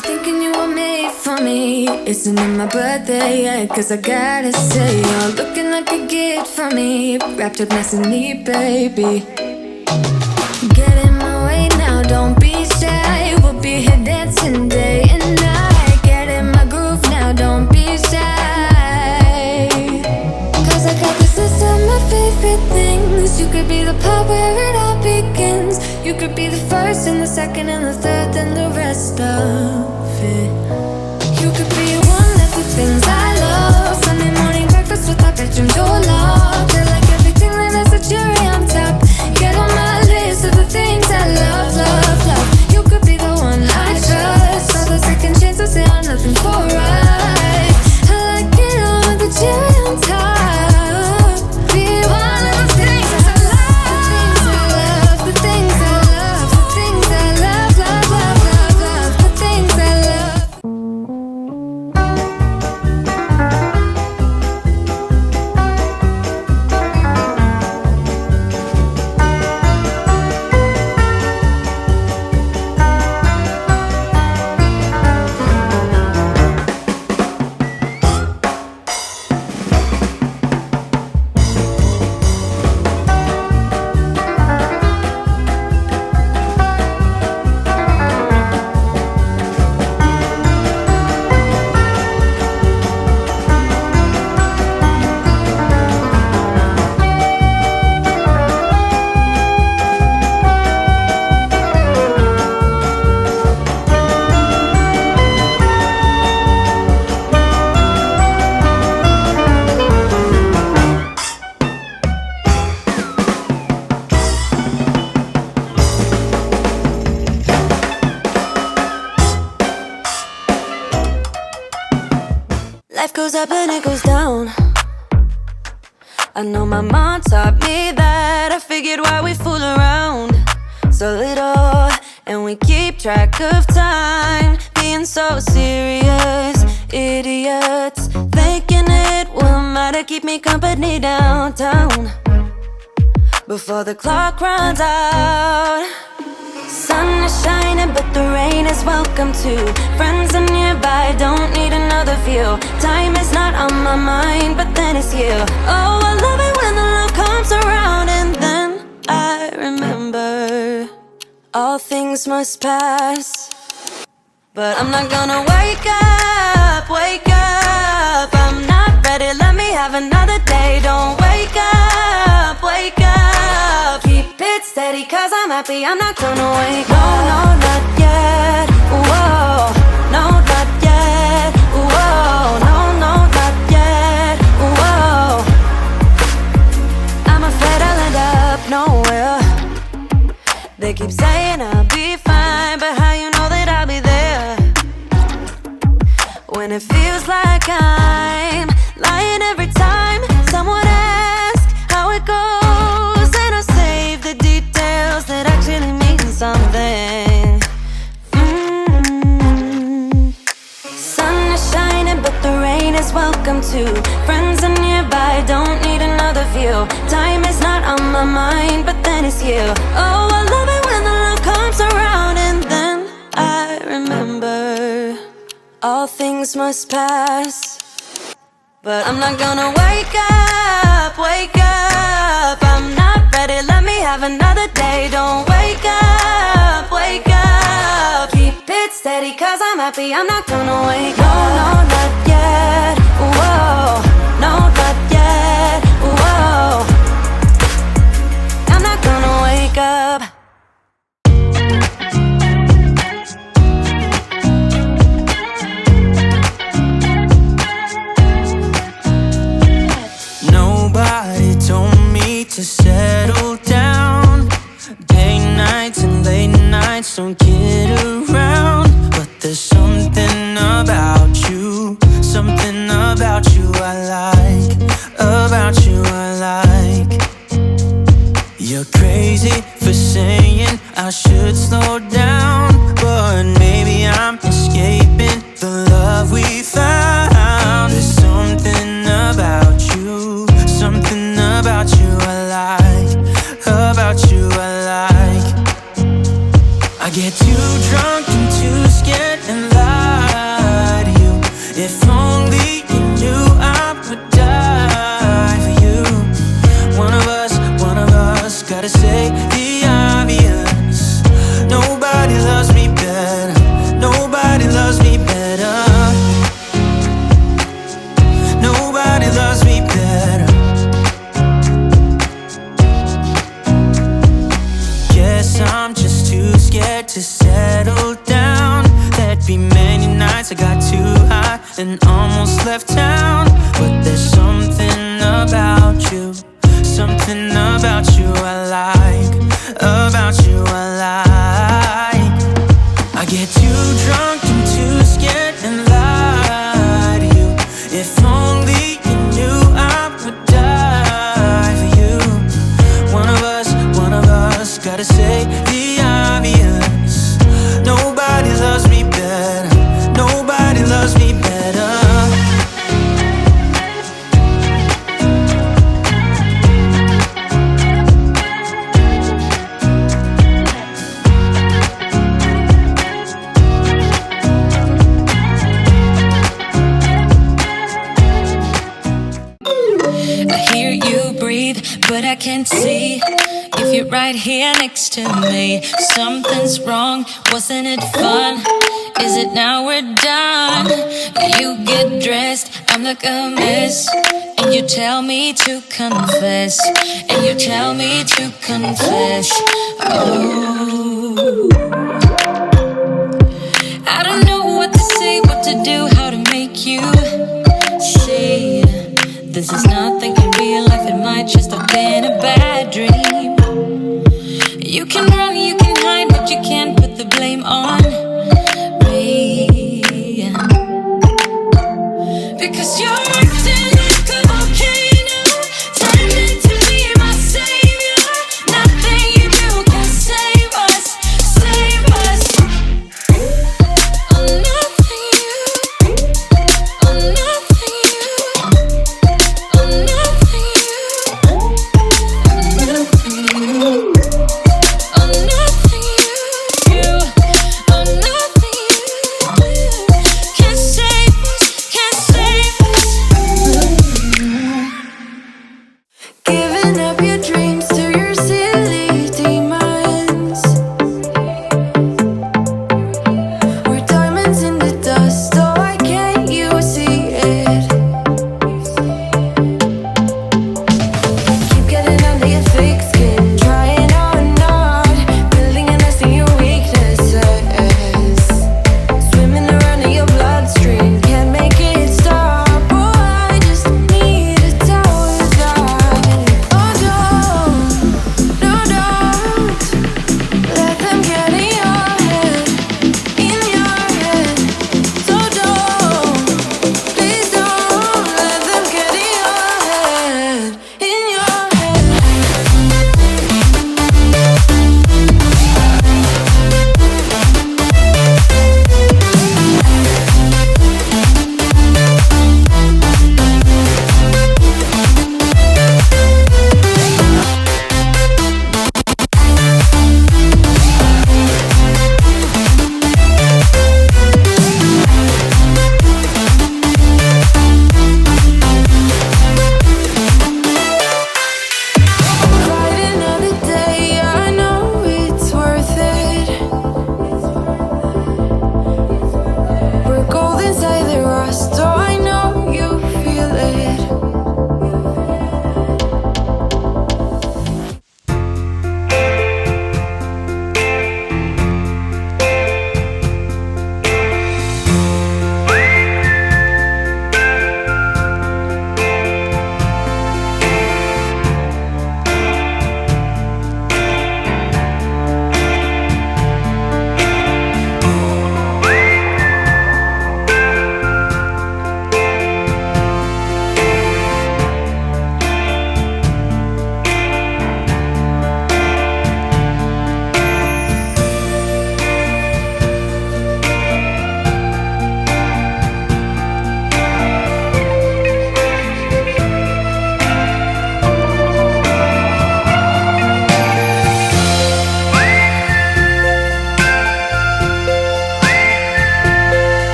thinking you were made for me. Isn't it my birthday yet? Cause I gotta say, you're looking like a gift for me, wrapped up nice and neat, baby. Get in my way now, don't be shy. We'll be here dancing day and night. Get in my groove now, don't be shy. Cause I got this list of my favorite things. You could be the part where it all begins. You could be the first and the second and the third and the rest of it. You could be one of the things I love. Sunday morning breakfast with our bedroom door locked. I like everything that has a cherry on top. Get on my list of the things I love, love, love. You could be the one I trust. All the second chances, they are nothing for right. I like it all with the cherry on top. Be one of the things I love. The things I love, the things I love, the things I love, love, love, love, love. The things I love. Life goes up and it goes down. I know my mom taught me that. I figured why we fool around so little, and we keep track of time, being so serious. Idiots thinking it will matter, keep me company downtown before the clock runs out. Sun is shining, but the rain is welcome too. Friends are nearby, don't need another view. Time is not on my mind, but then it's you. Oh, I love it when the love comes around, and then I remember all things must pass. But I'm not gonna wake up, wake up. I'm not ready, let me have another day. Don't wake up, wake up. Keep it steady, cause I'm happy, I'm not gonna wake up. No, no, not yet, whoa. No, not yet, whoa. No, no, not yet, whoa. I'm afraid I'll end up nowhere. They keep saying I'll be fine, but how you know that I'll be there when it feels like I'm lying every time someone asks how it goes, and I save the details that actually mean something. Sun is shining, but the rain is welcome too. Friends are nearby, don't need another view. Time is not on my mind, but then it's you. Oh, I love it when the love comes around, and then I remember all things must pass. But I'm not gonna wake up, wake up. I'm not ready, let me have another day. Don't wake up, wake up. Keep it steady, cause I'm happy, I'm not gonna wake up. No, no, not yet, whoa. No, not yet, whoa. I'm not gonna wake up. Nobody told me to settle down. Day nights and late nights don't kid around. But there's something about you, something about you I like, about you I like. You're crazy for saying I should slow down, but maybe I'm escaping the love we found. There's something about you, something about you I like, about you I like. I get too drunk and too scared and loud. scared to settle down. There'd be many nights I got too high and almost left town. But there's something about you, something about you I like, about you I like. I get too drunk and too scared and lie to you. If only you knew I would die for you. One of us gotta say the obvious. Nobody loves me better, nobody loves me better. I hear you breathe, but I can't see if you're right here next to me. Something's wrong, wasn't it fun? Is it now we're done? You get dressed, I'm like a mess, and you tell me to confess, and you tell me to confess. Oh, I don't know what to say, what to do, how to make you see. This is nothing in real life, it might just have been a bad dream. You can run, you can hide, but you can't put the blame on me. Because you're